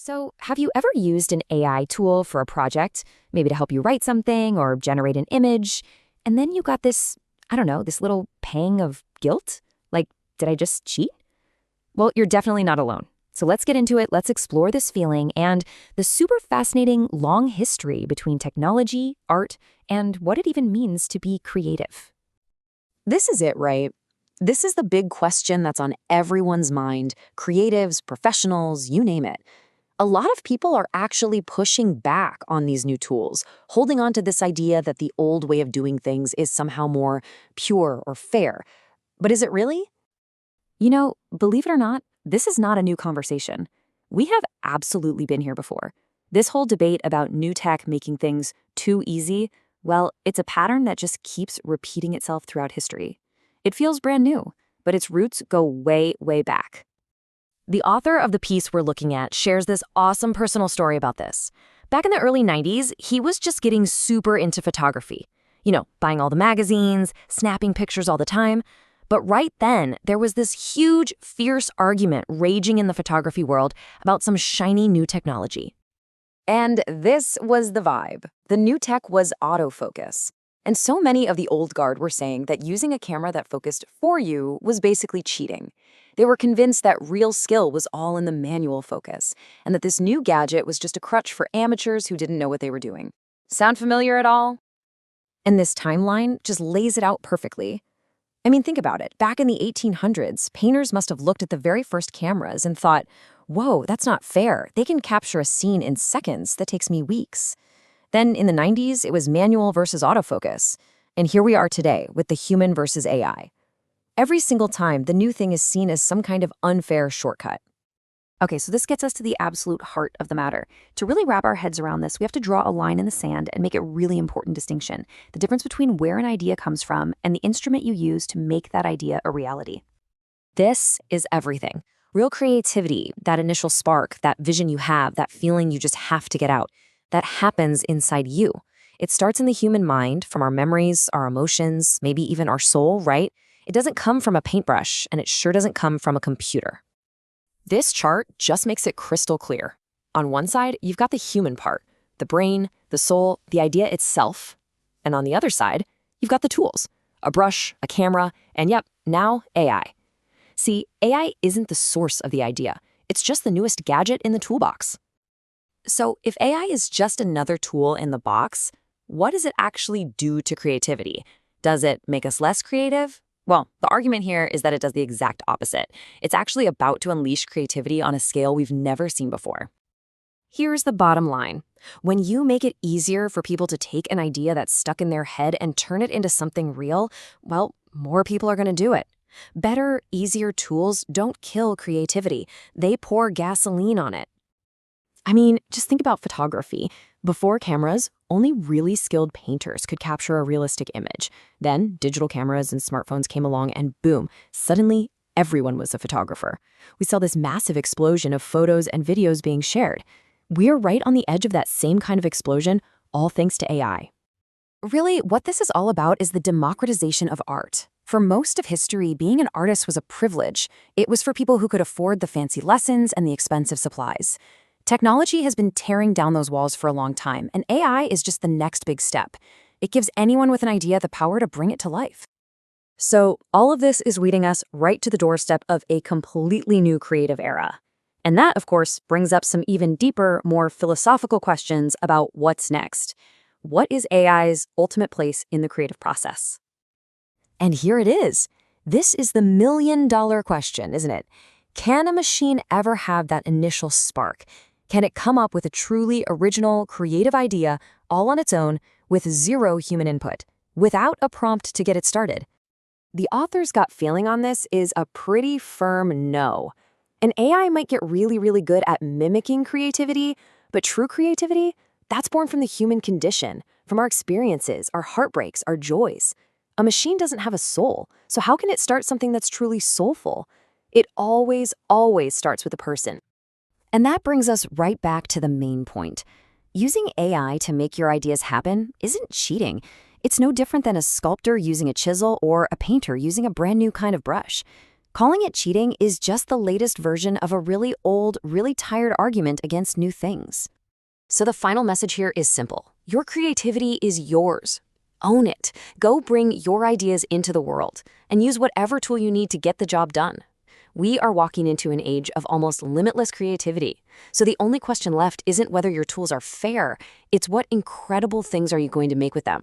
So, have you ever used an AI tool for a project, maybe to help you write something or generate an image, and then you got this, I don't know, this little pang of guilt? Like, did I just cheat? Well, you're definitely not alone. So let's get into it. Let's explore this feeling and the super fascinating long history between technology, art, and what it even means to be creative. This is it, right? This is the big question that's on everyone's mind, creatives, professionals, you name it. A lot of people are actually pushing back on these new tools, holding on to this idea that the old way of doing things is somehow more pure or fair. But is it really? Believe it or not, this is not a new conversation. We have absolutely been here before. This whole debate about new tech making things too easy, well, it's a pattern that just keeps repeating itself throughout history. It feels brand new, but its roots go way, way back. The author of the piece we're looking at shares this awesome personal story about this. Back in the early 90s, he was just getting super into photography. Buying all the magazines, snapping pictures all the time. But right then, there was this huge, fierce argument raging in the photography world about some shiny new technology. And this was the vibe. The new tech was autofocus. And so many of the old guard were saying that using a camera that focused for you was basically cheating. They were convinced that real skill was all in the manual focus, and that this new gadget was just a crutch for amateurs who didn't know what they were doing. Sound familiar at all? And this timeline just lays it out perfectly. I mean, think about it. Back in the 1800s, painters must have looked at the very first cameras and thought, whoa, that's not fair. They can capture a scene in seconds that takes me weeks. Then in the 90s, it was manual versus autofocus. And here we are today with the human versus AI. Every single time, the new thing is seen as some kind of unfair shortcut. Okay, so this gets us to the absolute heart of the matter. To really wrap our heads around this, we have to draw a line in the sand and make a really important distinction: the difference between where an idea comes from and the instrument you use to make that idea a reality. This is everything. Real creativity, that initial spark, that vision you have, that feeling you just have to get out, that happens inside you. It starts in the human mind, from our memories, our emotions, maybe even our soul, right? It doesn't come from a paintbrush, and it sure doesn't come from a computer. This chart just makes it crystal clear. On one side, you've got the human part, the brain, the soul, the idea itself. And on the other side, you've got the tools, a brush, a camera, and yep, now AI. See, AI isn't the source of the idea. It's just the newest gadget in the toolbox. So if AI is just another tool in the box, what does it actually do to creativity? Does it make us less creative? Well, the argument here is that it does the exact opposite. It's actually about to unleash creativity on a scale we've never seen before. Here's the bottom line. When you make it easier for people to take an idea that's stuck in their head and turn it into something real, well, more people are going to do it. Better, easier tools don't kill creativity. They pour gasoline on it. I mean, just think about photography. Before cameras, only really skilled painters could capture a realistic image. Then digital cameras and smartphones came along and boom, suddenly everyone was a photographer. We saw this massive explosion of photos and videos being shared. We're right on the edge of that same kind of explosion, all thanks to AI. Really, what this is all about is the democratization of art. For most of history, being an artist was a privilege. It was for people who could afford the fancy lessons and the expensive supplies. Technology has been tearing down those walls for a long time, and AI is just the next big step. It gives anyone with an idea the power to bring it to life. So all of this is leading us right to the doorstep of a completely new creative era. And that, of course, brings up some even deeper, more philosophical questions about what's next. What is AI's ultimate place in the creative process? And here it is. This is the million-dollar question, isn't it? Can a machine ever have that initial spark? Can it come up with a truly original, creative idea all on its own with zero human input, without a prompt to get it started? The author's gut feeling on this is a pretty firm no. An AI might get really, really good at mimicking creativity, but true creativity, that's born from the human condition, from our experiences, our heartbreaks, our joys. A machine doesn't have a soul, so how can it start something that's truly soulful? It always, always starts with a person. And that brings us right back to the main point. Using AI to make your ideas happen isn't cheating. It's no different than a sculptor using a chisel or a painter using a brand new kind of brush. Calling it cheating is just the latest version of a really old, really tired argument against new things. So the final message here is simple. Your creativity is yours. Own it. Go bring your ideas into the world and use whatever tool you need to get the job done. We are walking into an age of almost limitless creativity. So the only question left isn't whether your tools are fair, it's what incredible things are you going to make with them.